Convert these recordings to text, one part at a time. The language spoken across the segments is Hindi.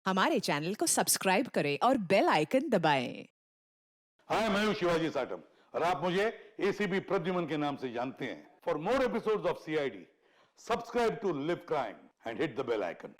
हमारे चैनल को सब्सक्राइब करें और बेल आइकन दबाएं। हाय, मैं हूं शिवाजी साटम और आप मुझे एसीपी प्रद्युमन के नाम से जानते हैं। For more episodes of CID, subscribe to Liv Crime and hit the bell icon.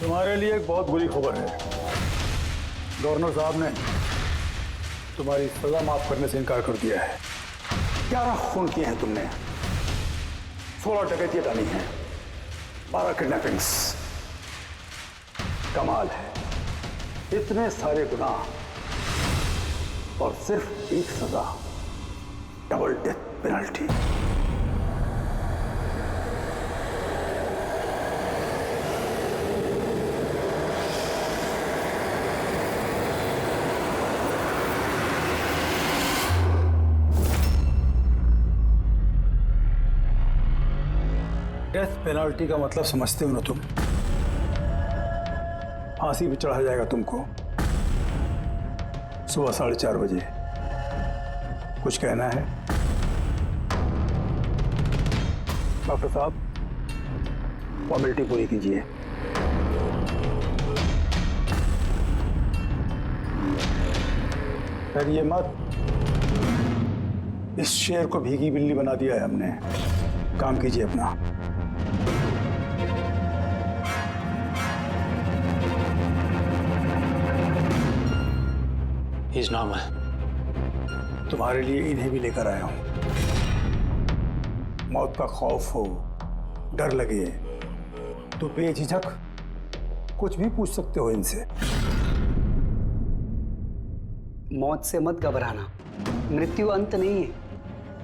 तुम्हारे लिए एक बहुत बुरी खबर है। गवर्नर साहब ने तुम्हारी सजा माफ करने से इनकार कर दिया है। 11 खून किए हैं तुमने, 16 डकैतियां डाली हैं, 12 किडनैपिंग्स। कमाल है, इतने सारे गुनाह और सिर्फ एक सजा, double death penalty. Death penalty का मतलब समझते हो ना तुम? फांसी पे चढ़ाया जाएगा तुमको सुबह 4:30 बजे। कुछ कहना है डॉक्टर साहब? फॉर्मेलिटी पूरी कीजिए। डरिए मत, इस शेर को भीगी बिल्ली बना दिया है हमने। काम कीजिए अपना। He's normal. तुम्हारे लिए इन्हें भी लेकर आया हूं। मौत का खौफ हो, डर लगे तो बेझिझक कुछ भी पूछ सकते हो इनसे। मौत से मत घबराना, मृत्यु अंत नहीं है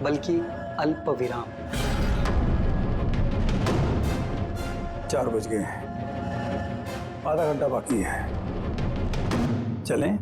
बल्कि अल्प विराम। 4 बज गए हैं, आधा घंटा बाकी है। चलें?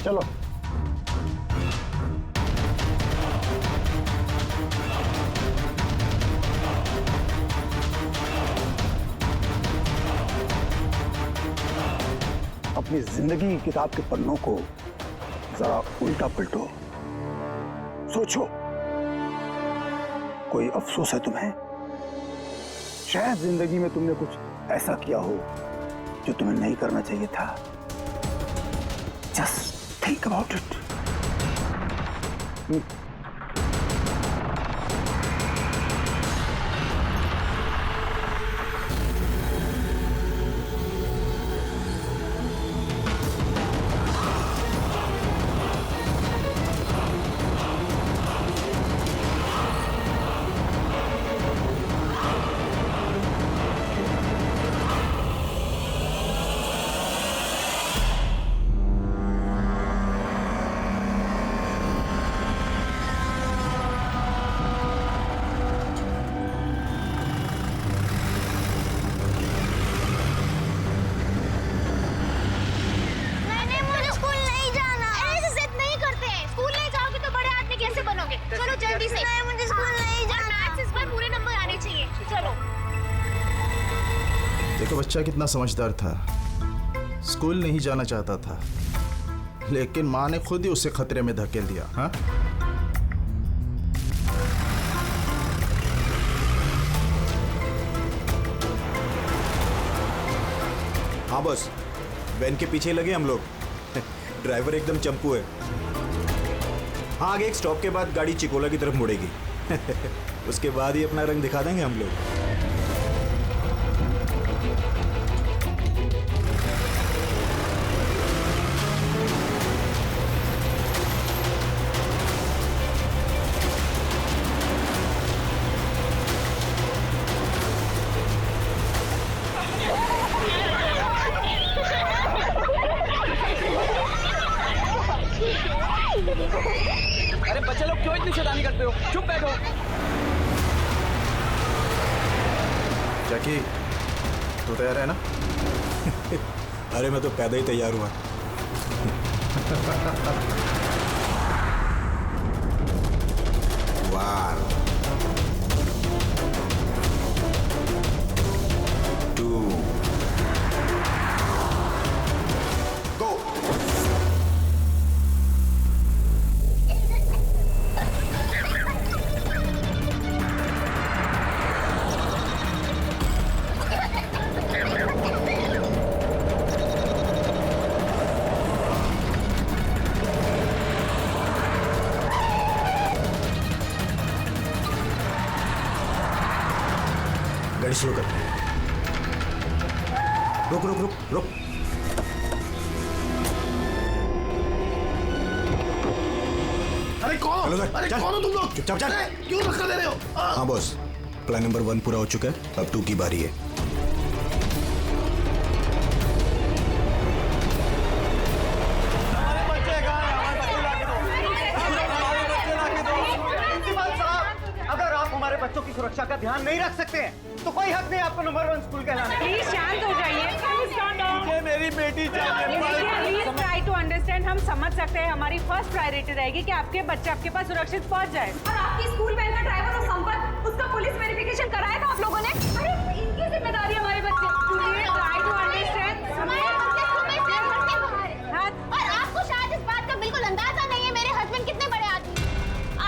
चलो। अपनी जिंदगी की किताब के पन्नों को जरा उल्टा पलटो, सोचो। कोई अफसोस है तुम्हें? शायद जिंदगी में तुमने कुछ ऐसा किया हो जो तुम्हें नहीं करना चाहिए था। Just think about it. देखो बच्चा कितना समझदार था, स्कूल नहीं जाना चाहता था, लेकिन माँ ने खुद ही उसे खतरे में धकेल दिया। हाँ, हाँ बॉस, वैन के पीछे लगे हम लोग। ड्राइवर एकदम चंपू है। हाँ, आगे एक स्टॉप के बाद गाड़ी चिकोला की तरफ मुड़ेगी। उसके बाद ही अपना रंग दिखा देंगे हम लोग। अरे बच्चे लोग क्यों इतनी शैतानी करते हो? चुप बैठो। जैकी, तू तैयार है ना? अरे मैं तो पैदा ही तैयार हुआ। One, two, go. गाड़ी स्लो कर। रुक रुक रुक रुक। अरे कौन? हेलो सर, अरे चल। कौन हो तुम लोग? चुपचाप चल। अरे, क्यों धक्का दे रहे हो? हाँ बॉस, प्लान नंबर 1 पूरा हो चुका है। अब 2 की बारी है। हमारे बच्चे कहाँ हैं? हमारे बच्चे लाके दो। हमारे बच्चे लाके दो। प्रिंसिपल साहब, अगर आप हमारे बच्चों की सुरक्षा का ध्यान नहीं रख सकते हैं तो कोई हक नहीं आपको नंबर 1 स्कूल कहलाने का। प्लीज शांत हो जाइए। मुझे मेरी बेटी चाहिए। Please try to understand. हम समझ सकते हैं, हमारी फर्स्ट प्रायोरिटी रहेगी कि आपके बच्चे आपके पास सुरक्षित पहुंच जाए। और आपकी स्कूल वैन का ड्राइवर और संपत, उसका पुलिस वेरिफिकेशन कराया था आप लोगों ने? अरे इनकी जिम्मेदारी हमारे बच्चे। Please try to understand. और आपको शायद इस बात का बिल्कुल अंदाजा नहीं है मेरे हस्बैंड कितने बड़े आदमी हैं।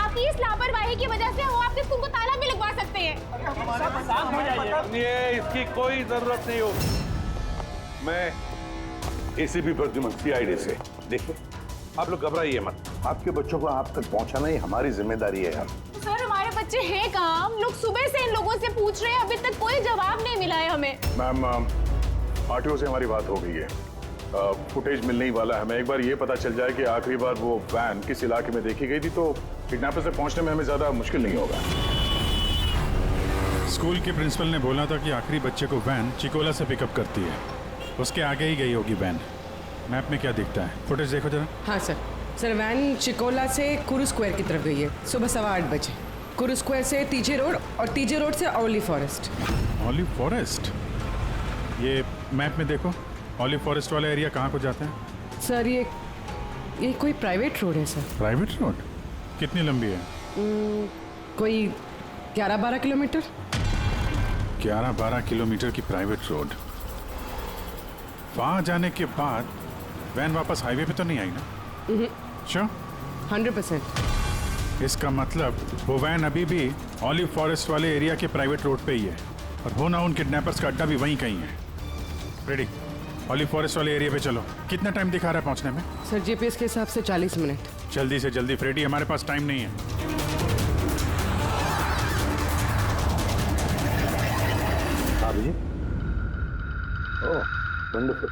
आपकी इस लापरवाही की वजह से वो आपके स्कूल को ताला भी लगवा सकते हैं। ये इसकी कोई जरूरत नहीं हो। मैं एसीपी प्रद्युमन सीआईडी से। देखिए, आप लोग घबराइए मत। आपके बच्चों को आप तक पहुंचाना ही हमारी जिम्मेदारी है यार। सर हमारे बच्चे हैं कहाँ? हम लोग सुबह से इन लोगों से पूछ रहे हैं, अभी तक कोई जवाब नहीं मिला है हमें। मैम, आरटीओ से हमारी बात हो गई है। फुटेज मिलने ही वाला है। हमें एक बार ये पता चल जाए कि आखिरी बार वो वैन किस इलाके में देखी गई थी तो किडनैपर से पहुंचने में हमें ज्यादा मुश्किल नहीं होगा। स्कूल के प्रिंसिपल ने बोला था कि आखिरी बच्चे को वैन चिकोला से पिकअप करती है। उसके आगे ही गई होगी वैन। मैप में क्या दिखता है? फुटेज देखो जरा। हाँ सर वैन चिकोला से कुरू स्क्वायर की तरफ गई है सुबह 8:15 बजे। कुरू स्क्वायर से टीजे रोड और टीजे रोड से ऑलिव फॉरेस्ट। Olive forest? ये मैप में देखो, ऑलिव फॉरेस्ट वाला एरिया कहाँ को जाता है? सर ये कोई प्राइवेट रोड है सर। Private road? कितनी लंबी है? कोई 11-12 किलोमीटर। 11-12 किलोमीटर की प्राइवेट रोड। वहाँ जाने के बाद वैन वापस हाईवे पे तो नहीं आई ना? श्योर? 100%। इसका मतलब वो वैन अभी भी ऑलिव फॉरेस्ट वाले एरिया के प्राइवेट रोड पे ही है और हो ना उन किडनैपर्स का अड्डा भी वहीं कहीं है। रेडी, ऑलिव फॉरेस्ट वाले एरिया पे चलो। कितना टाइम दिखा रहा है पहुंचने में? सर जीपीएस के हिसाब से 40 मिनट। जल्दी से जल्दी फ्रेडी, हमारे पास टाइम नहीं है। जी, ओह वंडरफुल।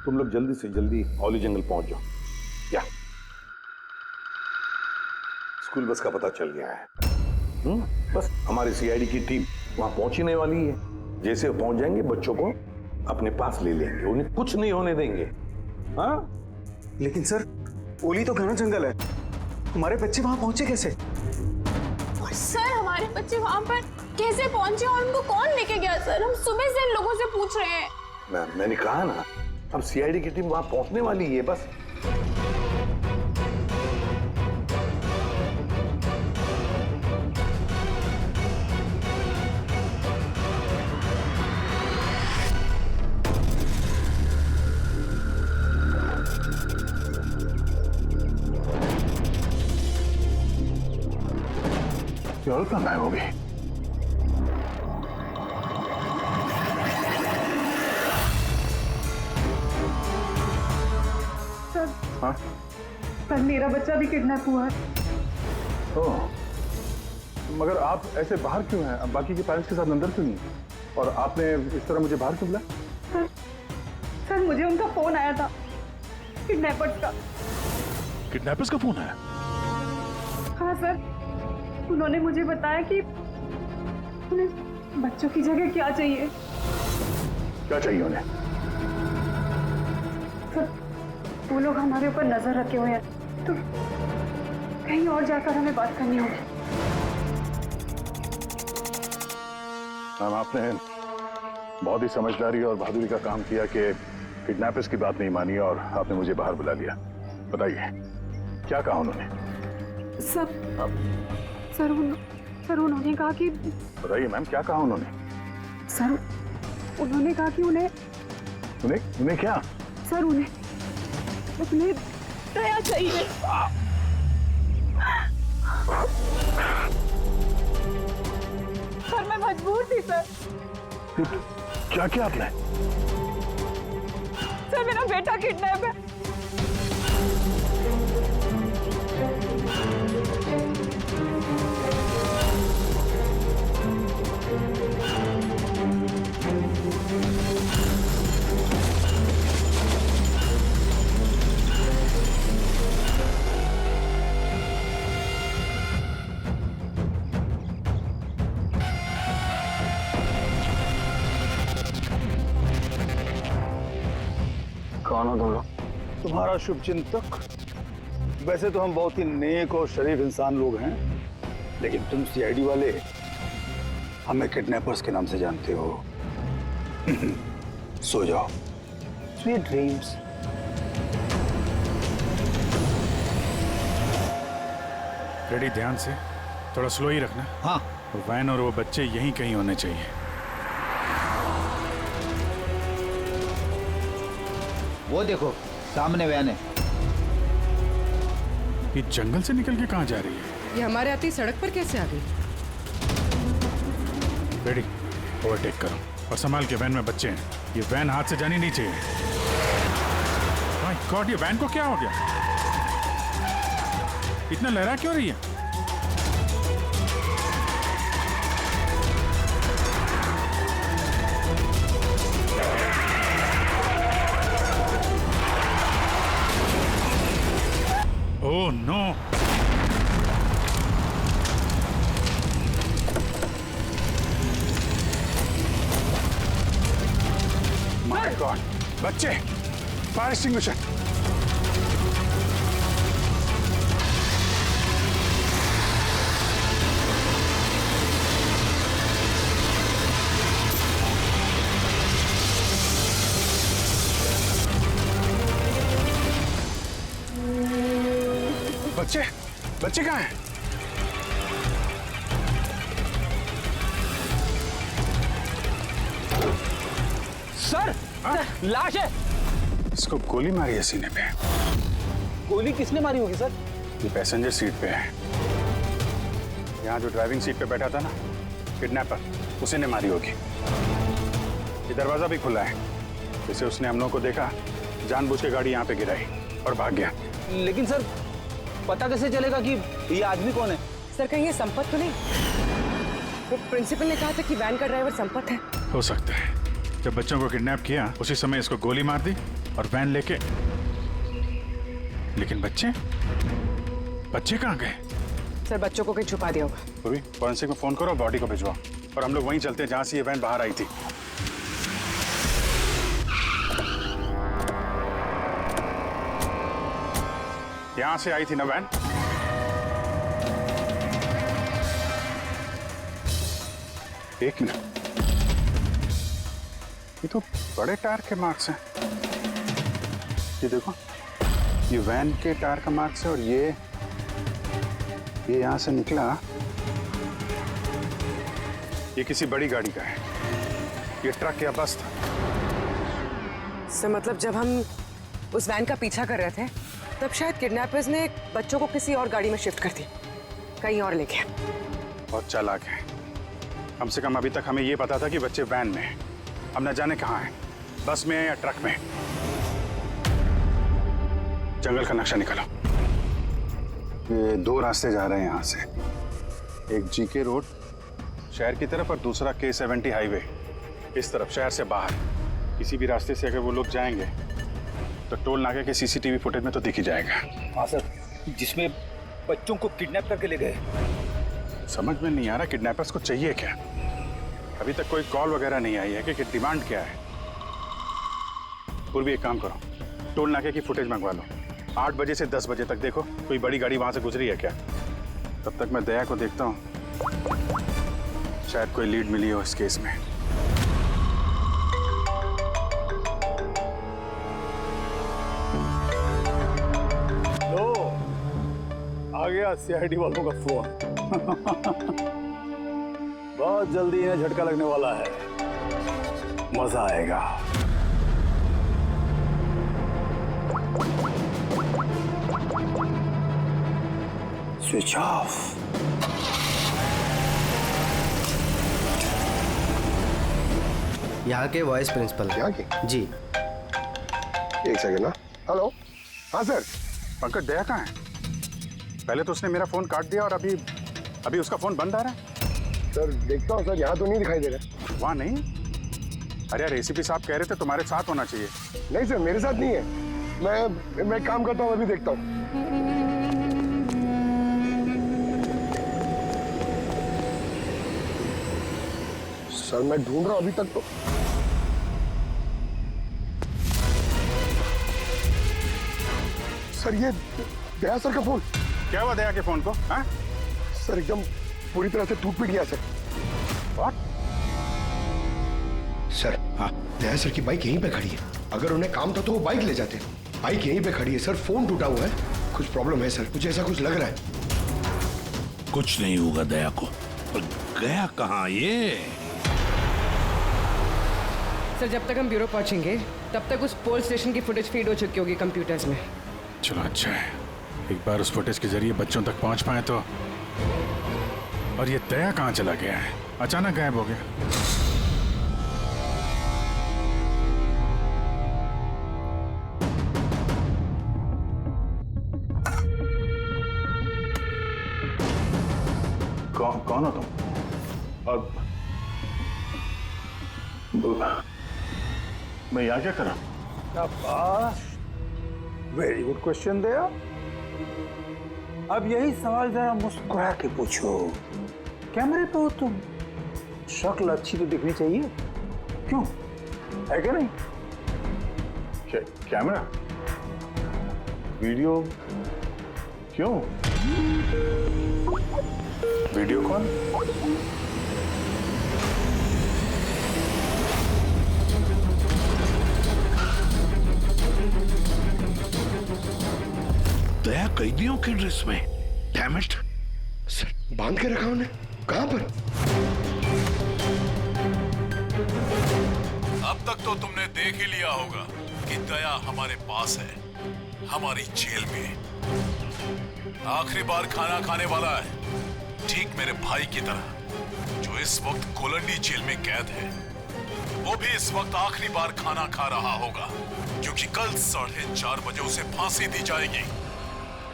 तुम लोग जल्दी से जल्दी ऑली जंगल पहुंच जाओ। या स्कूल बस का पता चल गया है। बस हमारी सीआईडी की टीम वहां पहुंचने वाली है। जैसे वो पहुंच जाएंगे बच्चों को अपने पास ले लेंगे, उन्हें कुछ नहीं होने देंगे। हाँ, लेकिन सर, ओली तो घना जंगल है। हमारे बच्चे वहां पहुंचे कैसे? और सर हमारे बच्चे वहाँ पर कैसे पहुंचे और उनको कौन लेके गया? सर हम सुबह से इन लोगों से पूछ रहे हैं। मैंने कहा ना, अब सीआईडी की टीम वहां पहुंचने वाली है बस। ये औरत कहाँ गायब हो गई? सर, हाँ? सर मेरा बच्चा भी किडनैप हुआ है। ओह, मगर आप ऐसे बाहर क्यों हैं? बाकी के पेरेंट्स के साथ अंदर क्यों नहीं? और आपने इस तरह मुझे बाहर क्यों बुलाया? सर मुझे उनका फोन आया था, किडनैपर्स का। किडनैपर्स का फोन है? हाँ सर, उन्होंने मुझे बताया कि उन्हें बच्चों की जगह क्या चाहिए। क्या चाहिए उन्हें? सर वो लोग हमारे ऊपर नजर रखे हुए हैं, तो कहीं और जाकर हमें बात करनी होगी। मैम, आपने बहुत ही समझदारी और बहादुरी का काम किया कि किडनैपर्स की बात नहीं मानी और आपने मुझे बाहर बुला लिया। बताइए क्या कहा उन्होंने? सर उन्होंने कहा कि बताइए मैम, क्या कहा उन्होंने? सर उन्होंने कहा कि उन्हें उन्हें क्या? सर उन्हें दया चाहिए। सर मैं मजबूर थी सर। क्या किया आपने? सर मेरा बेटा किडनैप है। कौन हो तुम लोग? तुम्हारा शुभचिंतक। वैसे तो हम बहुत ही नेक और शरीफ इंसान लोग हैं, लेकिन तुम सीआईडी वाले हमें किडनैपर्स के नाम से जानते हो। सो जाओ। Sweet dreams. रेडी, ध्यान से, थोड़ा स्लो ही रखना। हाँ। वैन और वो बच्चे यहीं कहीं होने चाहिए। वो देखो सामने वैन है। ये जंगल से निकल के कहाँ जा रही है? ये हमारे आते ही सड़क पर कैसे आ गई? रेडी, ओवरटेक करो और संभाल के, वैन में बच्चे हैं। ये वैन हाथ से जानी नहीं चाहिए। माय गॉड, ये वैन को क्या हो गया? इतना लहरा क्यों रही है? Oh no! माय गॉड, बच्चे, फायर एक्सटिंग्विशर। बच्चे कहाँ हैं? सर, लाश है। इसको गोली मारी है सीने पे। गोली किसने मारी होगी सर? ये पैसेंजर सीट पे है। यहाँ जो ड्राइविंग सीट पे बैठा था ना, किडनैपर, उसी ने मारी होगी। ये दरवाजा भी खुला है, जैसे उसने हम लोगों को देखा, जानबूझ के गाड़ी यहाँ पे गिराई और भाग गया। लेकिन सर पता कैसे चलेगा कि ये आदमी कौन है? सर कहीं ये संपत तो नहीं? वो प्रिंसिपल ने कहा था कि वैन का ड्राइवर संपत है। हो सकता है। जब बच्चों को किडनैप किया उसी समय इसको गोली मार दी और वैन लेके। लेकिन बच्चे कहाँ गए? सर बच्चों को कहीं छुपा दिया होगा। अभी फॉरेंसिक में फोन करो, बॉडी को भिजवाओ और हम लोग वहीं चलते हैं जहां से ये वैन बाहर आई थी। यहां से आई थी ना वैन? एक मिनट, ये तो बड़े टायर के मार्क्स हैं। ये देखो, ये वैन के टायर का मार्क्स है और ये यहां से निकला। ये किसी बड़ी गाड़ी का है, ये ट्रक या बस था। सर मतलब जब हम उस वैन का पीछा कर रहे थे तब शायद किडनैपर्स ने बच्चों को किसी और गाड़ी में शिफ्ट कर दी, कहीं और लेके। बहुत चालाक है। कम से कम अभी तक हमें ये पता था कि बच्चे वैन में हैं। अब न जाने कहाँ हैं, बस में या ट्रक में। जंगल का नक्शा निकालो। ये 2 रास्ते जा रहे हैं यहाँ से, एक जीके रोड शहर की तरफ और दूसरा K70 हाईवे इस तरफ शहर से बाहर। किसी भी रास्ते से अगर वो लोग जाएंगे तो टोल नाके के CCTV फुटेज में तो दिख ही जाएगा। हाँ सर, जिसमें बच्चों को किडनैप करके ले गए। समझ में नहीं आ रहा किडनैपर्स को चाहिए क्या। अभी तक कोई कॉल वगैरह नहीं आई है कि डिमांड क्या है। पूर्वी एक काम करो, टोल नाके की फुटेज मंगवा लो। 8 बजे से 10 बजे तक देखो कोई बड़ी गाड़ी वहां से गुजरी है क्या। तब तक मैं दया को देखता हूँ, शायद कोई लीड मिली हो इस केस में। आ गया CID वालों का फोन। बहुत जल्दी इन्हें झटका लगने वाला है, मजा आएगा। Switch off. यहाँ के वाइस प्रिंसिपल। यहाँ के? जी। एक सेकंड ना। हेलो। हाँ सर। पंकज, दया कहाँ है? पहले तो उसने मेरा फोन काट दिया और अभी उसका फोन बंद आ रहा है। सर देखता हूँ सर, यहाँ तो नहीं दिखाई दे रहा। वहाँ नहीं? अरे यार, ACP साहब कह रहे थे तुम्हारे साथ होना चाहिए। नहीं सर, मेरे साथ नहीं है। मैं काम करता हूँ, अभी देखता हूँ। सर मैं ढूंढ रहा हूँ अभी तक तो। सर ये दया सर का फोन। क्या हुआ दया के फोन को? हाँ? सर एकदम पूरी तरह से टूट पिट गया सर। What? सर हाँ, दया सर की बाइक यहीं पे खड़ी है। अगर उन्हें काम था तो वो बाइक ले जाते। बाइक यहीं पे खड़ी है सर, फोन टूटा हुआ है। कुछ प्रॉब्लम है सर, कुछ ऐसा कुछ लग रहा है। कुछ नहीं होगा दया को। पर गया कहाँ ये? सर जब तक हम ब्यूरो पहुंचेंगे तब तक उस पोल स्टेशन की फुटेज फीड हो चुकी होगी कंप्यूटर्स में। चलो अच्छा है, एक बार उस फुटेज के जरिए बच्चों तक पहुंच पाए तो। और ये दया कहाँ चला गया है? अचानक गायब हो गया। कौन हो तुम? और मैं यहाँ क्या कर रहा हूँ? वेरी गुड क्वेश्चन दया। अब यही सवाल जरा मुस्कुरा के पूछो। कैमरे पे हो तुम, शक्ल अच्छी तो दिखनी चाहिए, क्यों है क्या नहीं? कैमरा? वीडियो क्यों? वीडियो कौन? दया कैदियों की ड्रेस में। Damn it. सर बांध के रखा उन्हें, कहां पर? अब तक तो तुमने देख ही लिया होगा कि दया हमारे पास है, हमारी जेल में। आखिरी बार खाना खाने वाला है, ठीक मेरे भाई की तरह, जो इस वक्त कोलंडी जेल में कैद है। वो भी इस वक्त आखिरी बार खाना खा रहा होगा, क्योंकि कल 4:30 बजे उसे फांसी दी जाएगी,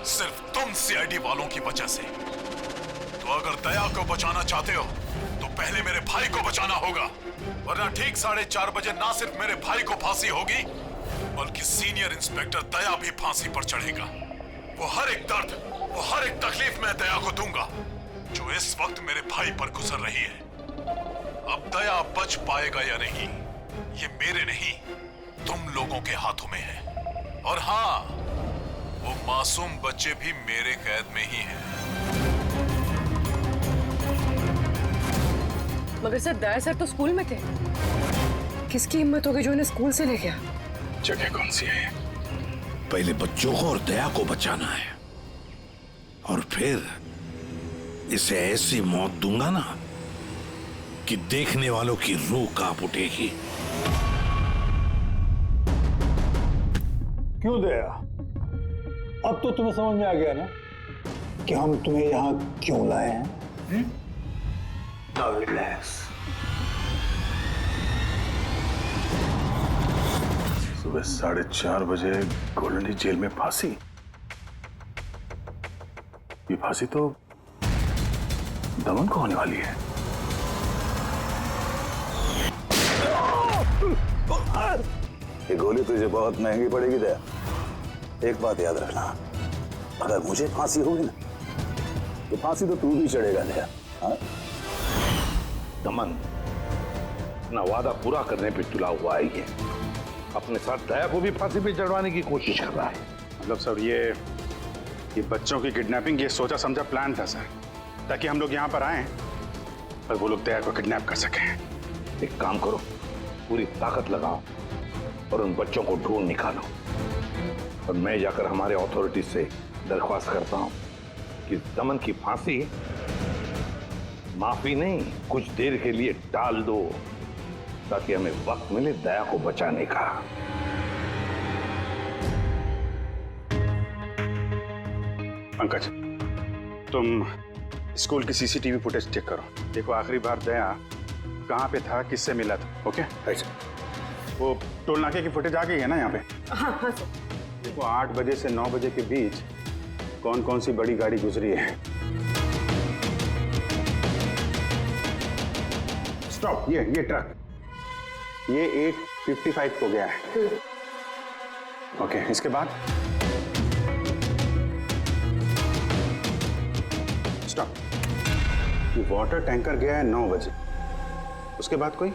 सिर्फ तुम CID वालों की वजह से। तो अगर दया को बचाना चाहते हो तो पहले मेरे भाई को बचाना होगा, वरना ठीक 4:30 बजे ना सिर्फ मेरे भाई को फांसी होगी, बल्कि सीनियर इंस्पेक्टर दया भी फांसी पर चढ़ेगा। वो हर एक दर्द, वो हर एक तकलीफ मैं दया को दूंगा, जो इस वक्त मेरे भाई पर गुजर रही है। अब दया बच पाएगा या नहीं, ये मेरे नहीं, तुम लोगों के हाथों में है। और हाँ, वो मासूम बच्चे भी मेरे कैद में ही हैं। मगर सर दया सर तो स्कूल में थे, किसकी हिम्मत होगी जो इन्हें स्कूल से ले गया? जगह कौन सी है? पहले बच्चों को और दया को बचाना है, और फिर इसे ऐसी मौत दूंगा ना कि देखने वालों की रूह कांप उठेगी। क्यों दया, अब तो तुम्हें समझ में आ गया ना कि हम तुम्हें यहाँ क्यों लाए हैं? Now relax. सुबह 4:30 बजे गोल्डन लीफ जेल में फांसी। ये फांसी तो दमन को होने वाली है। ये गोली तुझे बहुत महंगी पड़ेगी दया। एक बात याद रखना, अगर मुझे फांसी होगी ना तो फांसी तो तू भी चढ़ेगा दया। हाँ? दमन अपना वादा पूरा करने पे तुला हुआ है ये। अपने साथ दया को भी फांसी पे चढ़वाने की कोशिश कर रहा है। मतलब सर ये बच्चों की किडनैपिंग ये सोचा समझा प्लान था सर, ताकि हम लोग यहाँ पर आए और वो लोग दया को किडनैप कर सकें। एक काम करो, पूरी ताकत लगाओ और उन बच्चों को ढूंढ निकालो। और मैं जाकर हमारे अथॉरिटी से दरख्वास्त करता हूं कि दमन की फांसी माफी नहीं, कुछ देर के लिए टाल दो, ताकि हमें वक्त मिले दया को बचाने का। पंकज, तुम स्कूल की सीसीटीवी फुटेज चेक करो। देखो आखिरी बार दया कहाँ पे था, किससे मिला था। ओके, वो टोल नाके की फुटेज आ गई है ना यहाँ पे? हाँ हाँ सर। देखो 8 बजे से 9 बजे के बीच कौन कौन सी बड़ी गाड़ी गुजरी है। स्टॉप, ये ट्रक, ये 8:55 को गया है। ओके, इसके बाद स्टॉप, ये वाटर टैंकर गया है 9 बजे। उसके बाद कोई?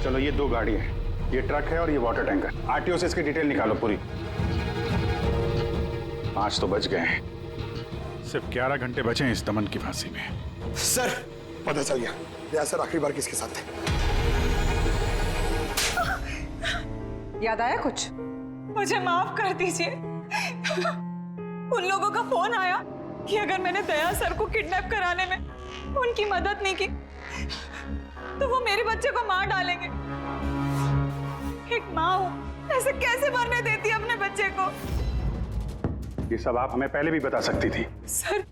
चलो ये 2 गाड़ी है, ये ट्रक है और ये वाटर टैंकर। आरटीओ से इसकी डिटेल निकालो पूरी। 5 तो बच गए हैं, सिर्फ 11 घंटे बचे हैं इस दमन की फांसी में। सर पता चल गया, दया सर आखिरी बार किसके साथ थे। याद आया कुछ? मुझे माफ कर दीजिए। उन लोगों का फोन आया कि अगर मैंने दया सर को किडनैप कराने में उनकी मदद नहीं की तो वो मेरे बच्चे को मार डालेंगे। एक माँ हूं, ऐसे कैसे मरने देती है अपने बच्चे को? ये सब आप हमें पहले भी बता सकती थी। सर,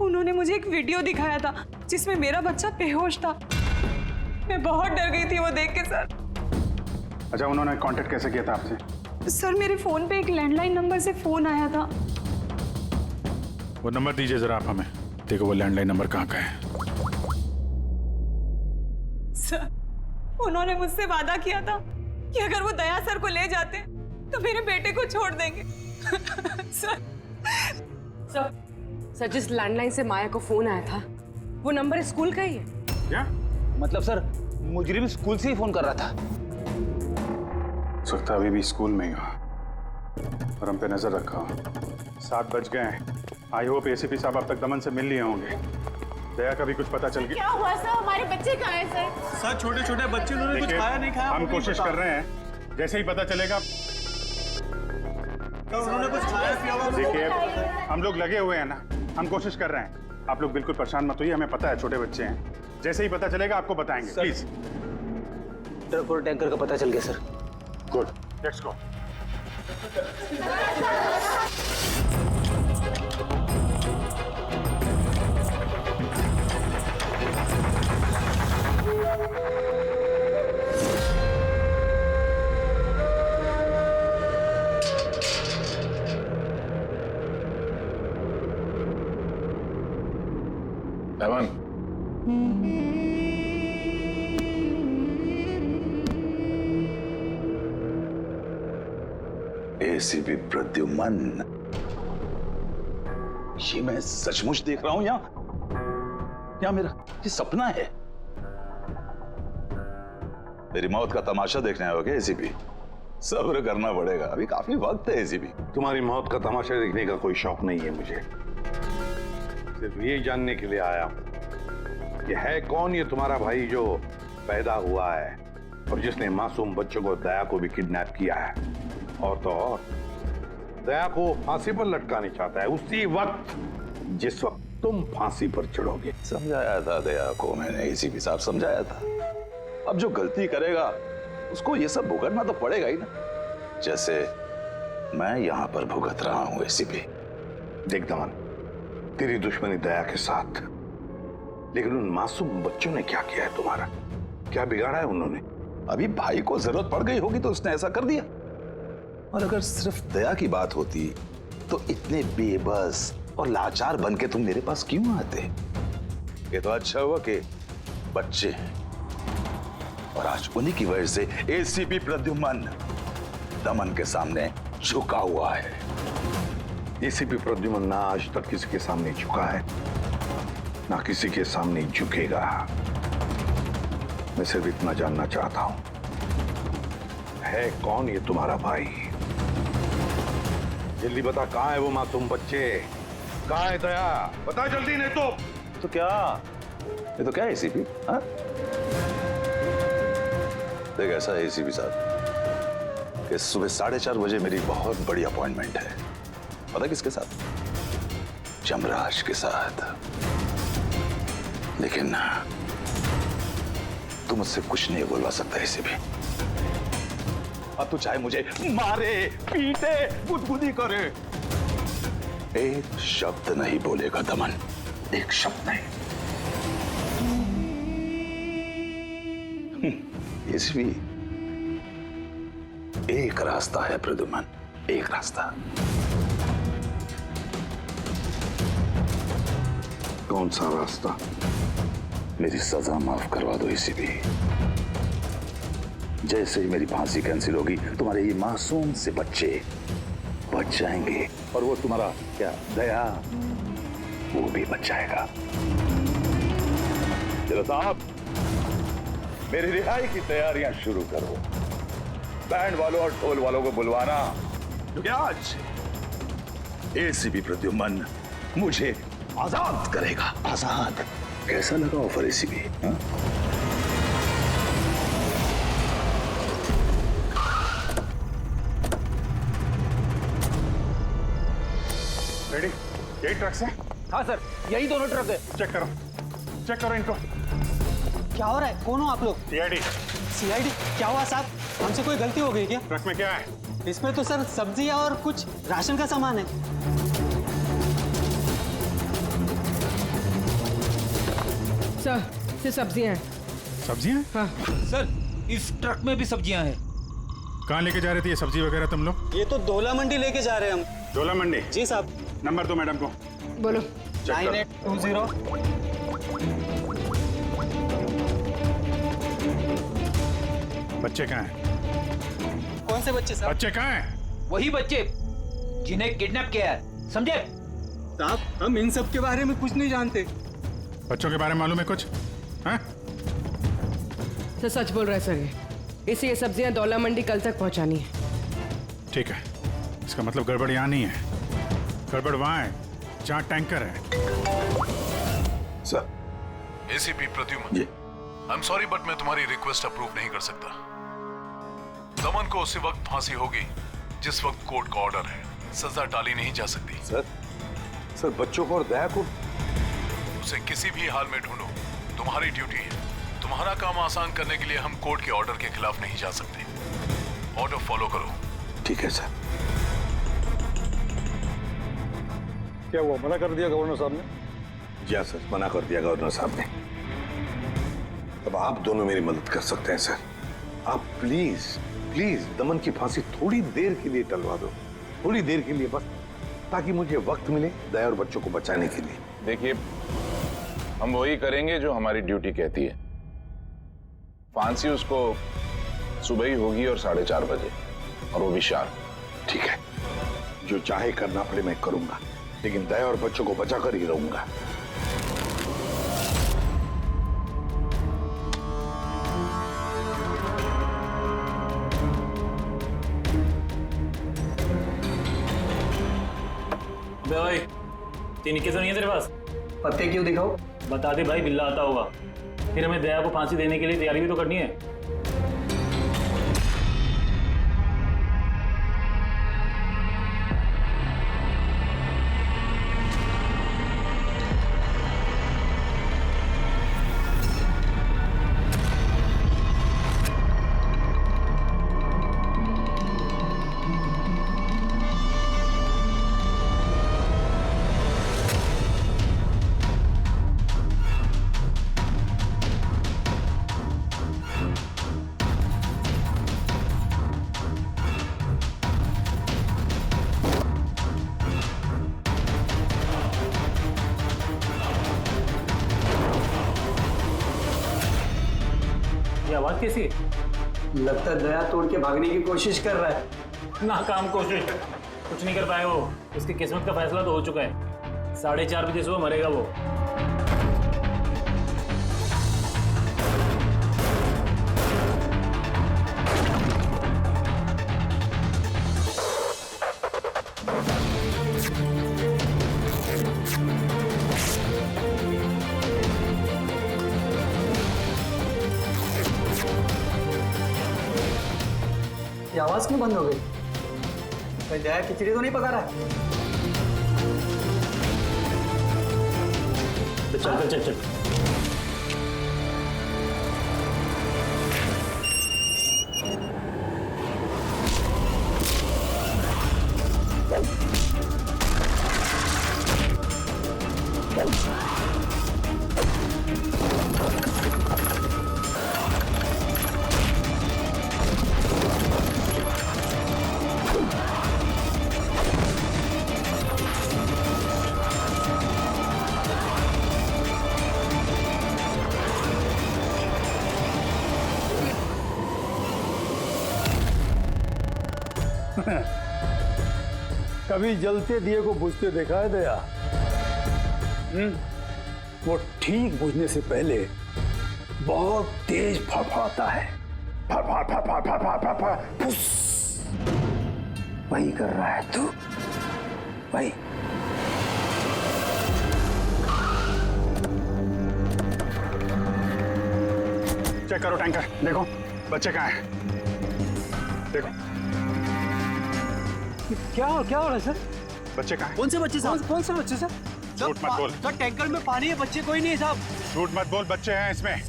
उन्होंने मुझे एक वीडियो दिखाया था जिसमें मेरा बच्चा बेहोश था। मैं बहुत डर गई थी वो देख के सर। अच्छा, उन्होंने कांटेक्ट कैसे किया था आपसे? सर, मेरे फोन पे एक लैंडलाइन नंबर से फोन आया था। वो नंबर दीजिए जरा आप हमें। देखो वो लैंडलाइन नंबर कहाँ का है। सर, उन्होंने मुझसे वादा किया था कि अगर वो दया सर को ले जाते तो मेरे बेटे को छोड़ देंगे। सर जिस लैंडलाइन से माया को फोन आया था वो नंबर स्कूल का ही है। क्या मतलब सर मुजरिम स्कूल से ही फोन कर रहा था। सकता अभी भी स्कूल में ही हो और हम पे नजर रखा हो। 7 बज गए हैं। आई होप एसीपी साहब अब तक दमन से मिल लिए होंगे। दया का भी कुछ पता चल गया। क्या हुआ सर? हमारे बच्चे कहाँ हैं सर? सर छोटे छोटे बच्चे, उन्होंने कुछ खाया नहीं खाया। हम कोशिश कर रहे हैं, जैसे ही पता चलेगा। उन्होंने कुछ खाया पिया? देखिए हम लोग लगे हुए हैं ना, हम कोशिश कर रहे हैं। आप लोग बिल्कुल परेशान मत होइए, हमें पता है छोटे बच्चे हैं। जैसे ही पता चलेगा आपको बताएंगे। प्लीज। ट्रक और टैंकर का पता चल गया sir. Good, let's go. Daman, ACP Pradyuman, ये मैं सचमुच देख रहा हूं या मेरा ये सपना है? मेरी मौत का तमाशा देखने आओगे एसीपी? सब्र करना पड़ेगा, अभी काफी वक्त है एसीपी। तुम्हारी मौत का तमाशा देखने का कोई शौक नहीं है मुझे, सिर्फ ये जानने के लिए आया हूं कि है कौन ये तुम्हारा भाई जो पैदा हुआ है और जिसने मासूम बच्चों को, दया को भी किडनैप किया है। और तो और दया को फांसी पर लटकाना चाहता है उसी वक्त जिस वक्त तुम फांसी पर चढ़ोगे। समझाया था दया को मैंने, एसीपी साहब समझाया था। अब जो गलती करेगा उसको ये सब भुगतना तो पड़ेगा ही ना। जैसे मैं यहाँ पर भुगत रहा हूँ एसीपी। देख दमन, तेरी दुश्मनी दया के साथ, लेकिन उन मासूम बच्चों ने क्या किया है तुम्हारा? क्या बिगाड़ा है उन्होंने? अभी भाई को जरूरत पड़ गई होगी तो उसने ऐसा कर दिया। और अगर सिर्फ दया की बात होती तो इतने बेबस और लाचार बन के तुम मेरे पास क्यों आते? ये तो अच्छा हुआ कि बच्चे हैं और आज उन्हीं की वजह से एसीपी प्रद्युम्न दमन के सामने झुका हुआ है। एसीपी प्रद्युम्न ना आज तक किसी के सामने झुका है, ना किसी के सामने झुकेगा। मैं सिर्फ इतना जानना चाहता हूं, है कौन ये तुम्हारा भाई? जल्दी बता, कहां है वो मासूम बच्चे? कहां है दया? बता जल्दी, नहीं तो क्या ये तो क्या है एसीपी? हाँ, देख ऐसा है एसीपी साहब कि सुबह 4:30 बजे मेरी बहुत बड़ी अपॉइंटमेंट है। पता किसके साथ? जमराज के साथ। लेकिन तू मुझसे कुछ नहीं बोलवा सकता एसीपी। अब तू चाहे मुझे मारे, पीटे, गुदगुदी करे, एक शब्द नहीं बोलेगा दमन, एक शब्द नहीं। एसीपी, एक रास्ता है प्रद्युम्न, एक रास्ता। कौन सा रास्ता? मेरी सजा माफ करवा दो एसीपी। जैसे ही मेरी फांसी कैंसिल होगी तुम्हारे ये मासूम से बच्चे बच जाएंगे और वो तुम्हारा क्या दया, वो भी बच जाएगा। चलो साहब, मेरी रिहाई की तैयारियां शुरू करो। बैंड वालों और ढोल वालों को बुलवाना, क्योंकि आज एसीपी प्रद्युम्न मुझे आजाद करेगा। आजाद। कैसा लगा ऑफर एसीपी? रेडी? यही ट्रक है? हाँ सर, यही दोनों ट्रक है। चेक करो इनको। क्या हो रहा है? कौन हो आप लोग? सीआईडी। सीआईडी? क्या हुआ साहब? हमसे कोई गलती हो गई क्या? ट्रक में क्या है? इसमें तो सर सब्जियां और कुछ राशन का सामान है। सर, ये सब्जियां हैं। सब्जियां? हाँ सर, इस ट्रक में भी सब्जियां हैं। कहाँ लेके जा रहे थे ये सब्जी वगैरह तुम लोग? ये तो डोला मंडी लेके जा रहे हैं हम। डोला मंडी? जी साहब। नंबर दो मैडम को। बोलो। 9820। बच्चे कहाँ हैं? कौन से बच्चे साहब? बच्चे कहाँ हैं? वही बच्चे जिन्हें किडनैप किया है, समझे? साहब, हम इन सब के बारे में कुछ नहीं जानते। बच्चों के बारे में मालूम है कुछ? हाँ? सर सच बोल रहा है सर, इसे ये सब्जियां डोला मंडी कल तक पहुंचानी है। ठीक है, इसका मतलब गड़बड़ यहाँ नहीं है, गड़बड़ वहाँ है जहाँ टैंकर है। Sir, ACP Pradyuman, I am sorry but मैं तुम्हारी रिक्वेस्ट अप्रूव नहीं कर सकता। दमन को उसी वक्त फांसी होगी जिस वक्त कोर्ट का ऑर्डर है। सजा टाली नहीं जा सकती। सर बच्चों को और दया को उसे किसी भी हाल में ढूंढो, तुम्हारी ड्यूटी है। तुम्हारा काम आसान करने के लिए हम कोर्ट के ऑर्डर के खिलाफ नहीं जा सकते। ऑर्डर फॉलो करो। ठीक है सर। क्या हुआ, मना कर दिया गवर्नर साहब ने? जी सर, मना कर दिया गवर्नर साहब ने। अब आप दोनों मेरी मदद कर सकते हैं सर। आप प्लीज दमन की फांसी थोड़ी देर के लिए टलवा दो, थोड़ी देर के लिए बस, ताकि मुझे वक्त मिले दया और बच्चों को बचाने के लिए। देखिए, हम वही करेंगे जो हमारी ड्यूटी कहती है। फांसी उसको सुबह ही होगी और 4:30 बजे, और वो भी शार्प। ठीक है, जो चाहे करना पड़े मैं करूंगा, लेकिन दया और बच्चों को बचा कर ही रहूंगा। भाई, तीन इक्के तो नहीं है तेरे पास? पत्ते क्यों दिखाओ? बता दे भाई, बिल्ला आता होगा। फिर हमें दया को फांसी देने के लिए तैयारी भी तो करनी है। आवाज कैसी है? लगता है दया तोड़ के भागने की कोशिश कर रहा है। नाकाम कोशिश, कुछ नहीं कर पाए वो। उसकी किस्मत का फैसला तो हो चुका है। 4:30 बजे सुबह मरेगा वो। ये आवाज क्यों बंद हो गई? कोई दया खिचड़ी तो नहीं पका रहा है? चल चल चल। कभी जलते दिए को बुझते देखा है दया? वो ठीक बुझने से पहले बहुत तेज फड़फड़ाता है। फड़फड़ फड़फड़ फड़फड़ फड़फड़ फुस। वही कर रहा है तू, वही। चेक करो टैंकर, देखो बच्चे कहाँ हैं? देखो क्या हो रहा है सर? बच्चे कहाँ हैं? कौन से बच्चे साहब? कौन से बच्चे सर? झूठ मत बोल। सर टैंकर में पानी है, बच्चे कोई नहीं है साहब। झूठ मत बोल, बच्चे हैं इसमें।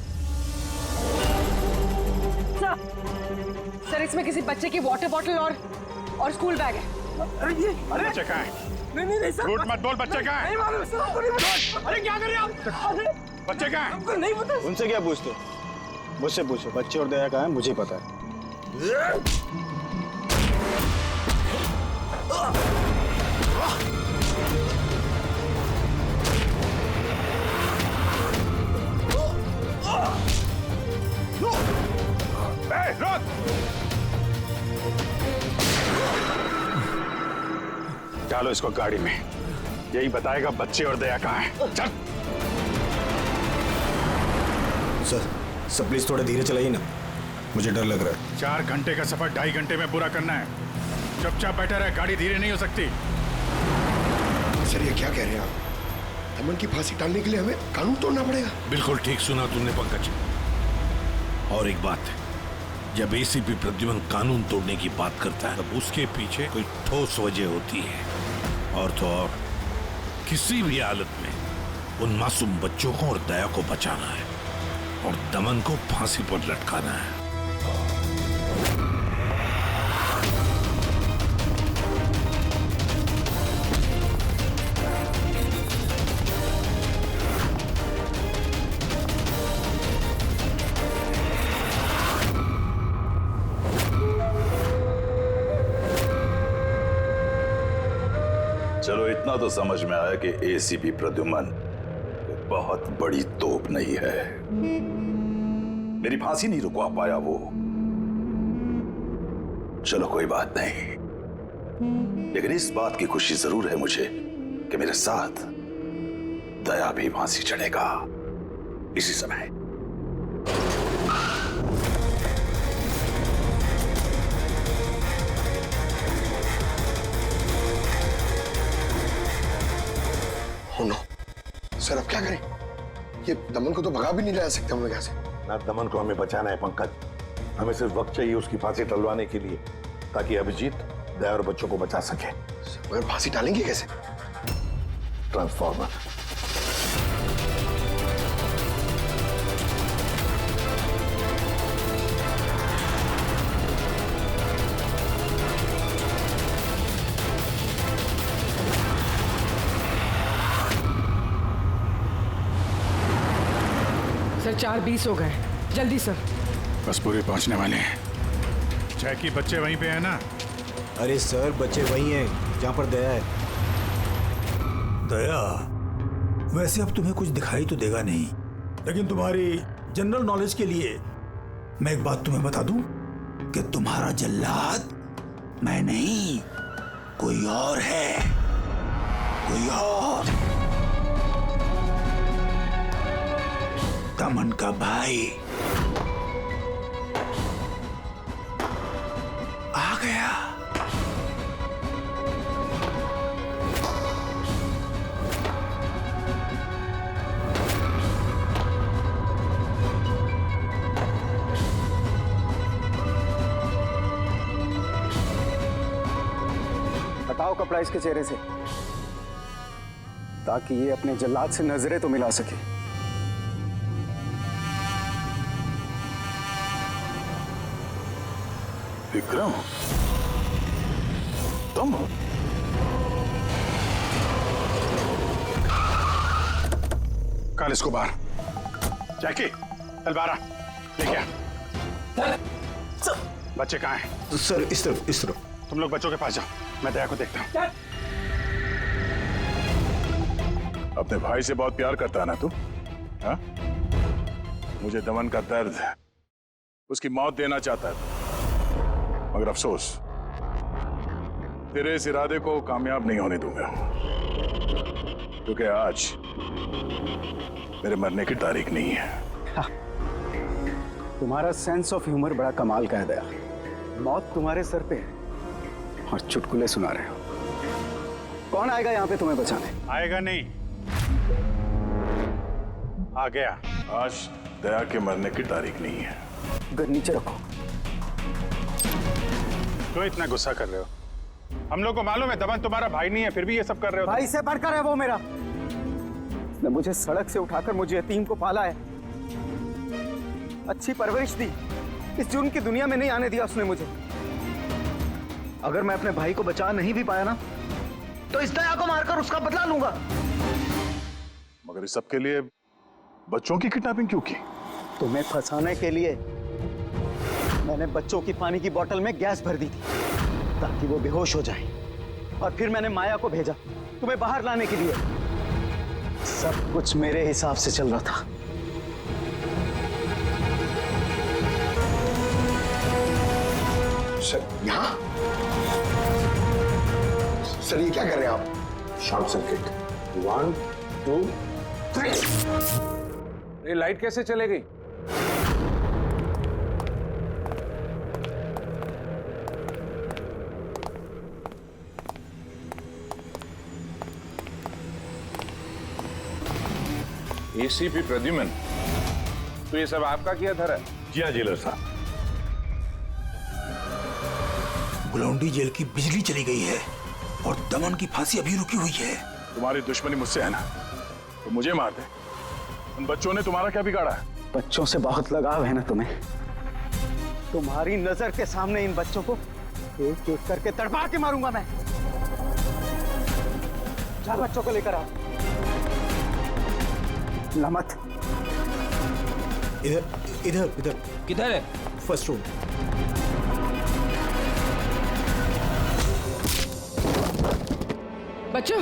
सर इसमें किसी बच्चे की वाटर बॉटल और स्कूल बैग है। अरे बच्चे कहाँ हैं? नहीं सर। झूठ मत बोल, बच्चे कहाँ हैं? नहीं मालूम सर, आपको नहीं पता। अरे क्या कर रहे हैं आप? बच्चे कहाँ हैं? हमको नहीं पता। उनसे क्या पूछते? मुझसे पूछो, बच्चे और दया कहाँ है मुझे पता है। डालो इसको गाड़ी में, यही बताएगा बच्चे और दया कहाँ हैं। चल। सर प्लीज थोड़ा धीरे चलाइए ना, मुझे डर लग रहा है। 4 घंटे का सफर 2.5 घंटे में पूरा करना है। चुपचाप बैठा रहे, गाड़ी धीरे नहीं हो सकती। सर ये क्या कह रहे हैं आप? दमन की फांसी टालने के लिए हमें कानून तोड़ना पड़ेगा? बिल्कुल ठीक सुना तुमने पंकज। और एक बात, जब एसीपी प्रद्युमन कानून तोड़ने की बात करता है तब उसके पीछे कोई ठोस वजह होती है। और तो और किसी भी हालत में उन मासूम बच्चों को और दया को बचाना है और दमन को फांसी पर लटकाना है। चलो इतना तो समझ में आया कि एसीपी प्रद्युमन बहुत बड़ी तोप नहीं है। मेरी फांसी नहीं रुकवा पाया वो। चलो कोई बात नहीं, लेकिन इस बात की खुशी जरूर है मुझे कि मेरे साथ दया भी फांसी चढ़ेगा इसी समय। नो सर, अब क्या करें? ये दमन को तो भगा भी नहीं ला सकते हम लोग यहाँ से। ना दमन को हमें बचाना है पंकज, हमें सिर्फ वक्त चाहिए उसकी फांसी टलवाने के लिए, ताकि अभिजीत दया और बच्चों को बचा सके। मगर फांसी टालेंगे कैसे? ट्रांसफॉर्मर। सर 4:20 हो गए, जल्दी सर। बस पूरे पहुंचने वाले हैं। जैकी बच्चे वहीं पे है ना? अरे सर बच्चे वहीं हैं जहाँ पर दया है। दया, वैसे अब तुम्हें कुछ दिखाई तो देगा नहीं, लेकिन तुम्हारी जनरल नॉलेज के लिए मैं एक बात तुम्हें बता दूं कि तुम्हारा जल्लाद मैं नहीं, कोई और है, कोई और। दमन का भाई आ गया। हटाओ कपड़ा इसके चेहरे से, ताकि ये अपने जल्लाद से नजरें तो मिला सके। विक्रम, तुम? कल इसको बाहर। जैकी, तलवारा लेके आ। बच्चे कहाँ हैं? सर इस तरफ, इस तरफ। तुम लोग बच्चों के पास जाओ, मैं दया को देखता हूँ। अपने भाई से बहुत प्यार करता है ना तू? हाँ? मुझे दमन का दर्द, उसकी मौत देना चाहता है तू। मगर अफसोस, तेरे इस इरादे को कामयाब नहीं होने दूंगा, क्योंकि आज मेरे मरने की तारीख नहीं है। तुम्हारा सेंस ऑफ ह्यूमर बड़ा कमाल का है दया। मौत तुम्हारे सर पे है और चुटकुले सुना रहे हो। कौन आएगा यहाँ पे तुम्हें बचाने? आएगा नहीं, आ गया। आज दया के मरने की तारीख नहीं है। गन नीचे रखो। क्यों इतना गुस्सा कर रहे हो? हम लोग को मालूम है दमन तुम्हारा भाई नहीं है, फिर भी ये सब कर रहे हो। भाई से बढ़कर है वो मेरा। उसने मुझे सड़क से उठाकर मुझे यतीम को पाला है, अच्छी परवरिश दी, इस जुर्म की दुनिया में नहीं आने दिया उसने मुझे। अगर मैं अपने भाई को बचा नहीं भी पाया ना, तो इस दया को मारकर उसका बदला लूंगा। मगर इस सब के लिए बच्चों की किडनैपिंग क्यों की? तुम्हें फंसाने के लिए मैंने बच्चों की पानी की बोतल में गैस भर दी थी, ताकि वो बेहोश हो जाए। और फिर मैंने माया को भेजा तुम्हें बाहर लाने के लिए। सब कुछ मेरे हिसाब से चल रहा था। सर यहाँ? सर ये क्या कर रहे हैं आप? Short circuit. 1 2 3। ये लाइट कैसे चले गई? एसीपी प्रद्युमन, तो ये सब आपका किया धरा है? जी हाँ जेलर साहब। गुलौंडी जेल की बिजली चली गई है और दमन की फांसी अभी रुकी हुई है। तुम्हारी दुश्मनी मुझसे है ना, तो मुझे मार दे। उन बच्चों ने तुम्हारा क्या बिगाड़ा है? बच्चों से बहुत लगाव है ना तुम्हें। तुम्हारी नजर के सामने इन बच्चों को एक एक करके तड़पा के मारूंगा मैं। जा बच्चों को लेकर आओ। लमत, इधर इधर इधर। किधर है? First room. बच्चों,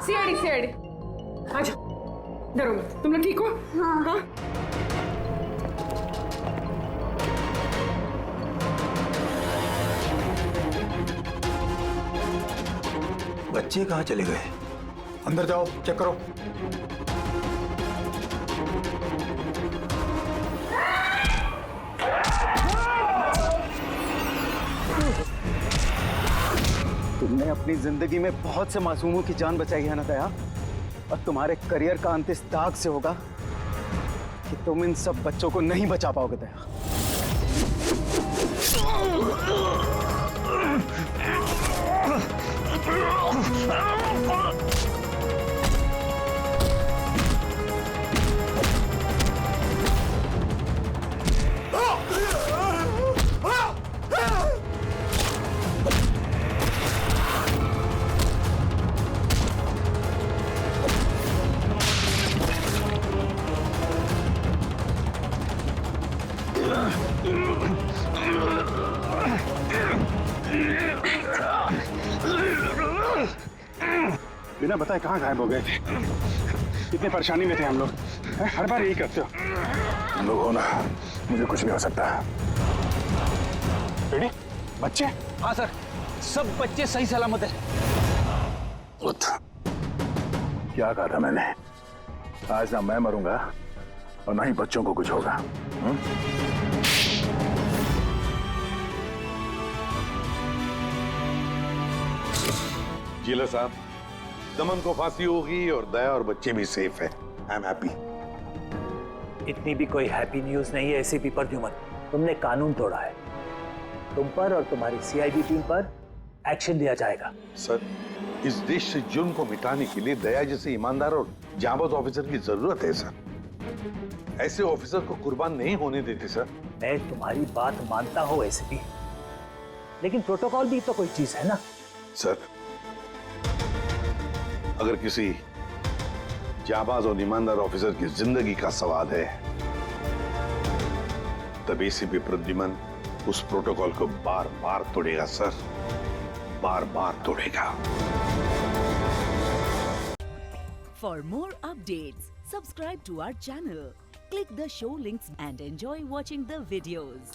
सीआईडी सीआईडी, आजा, डरो मत। तुम लोग ठीक हो? हाँ। बच्चे कहाँ चले गए? अंदर जाओ, चेक करो। तुमने अपनी जिंदगी में बहुत से मासूमों की जान बचाई है ना दया, और तुम्हारे करियर का अंत इस दाग से होगा कि तुम इन सब बच्चों को नहीं बचा पाओगे दया। बिना बताए कहाँ गायब हो गए थे? कितनी परेशानी में थे हम लोग। हर बार यही करते हो। तुम लोग हो ना, मुझे कुछ भी हो सकता है। रेडी? बच्चे? हाँ सर, सब बच्चे सही सलामत है। क्या कहा था मैंने? आज ना मैं मरूंगा और ना ही बच्चों को कुछ होगा। जिला साहब, दमन को फांसी होगी और दया और बच्चे भी सेफ है। I am happy. इतनी भी कोई हैप्पी न्यूज नहीं है एसीपी प्रद्युमन। तुमने कानून तोड़ा है। तुम पर और तुम्हारी सीआईडी टीम पर एक्शन लिया जाएगा। सर, इस देश से जुर्म को मिटाने के लिए दया जैसे ईमानदार और जाबाज ऑफिसर की जरूरत है सर। ऐसे ऑफिसर को कुर्बान नहीं होने देते सर। मैं तुम्हारी बात मानता हूं एसीपी, लेकिन प्रोटोकॉल भी तो कोई चीज है ना। सर, अगर किसी जाबाज और ईमानदार ऑफिसर की जिंदगी का सवाल है, तब एसीपी प्रद्युमन उस प्रोटोकॉल को बार बार तोड़ेगा सर, बार बार तोड़ेगा। For more updates, subscribe to our channel, click the show links and enjoy watching the videos.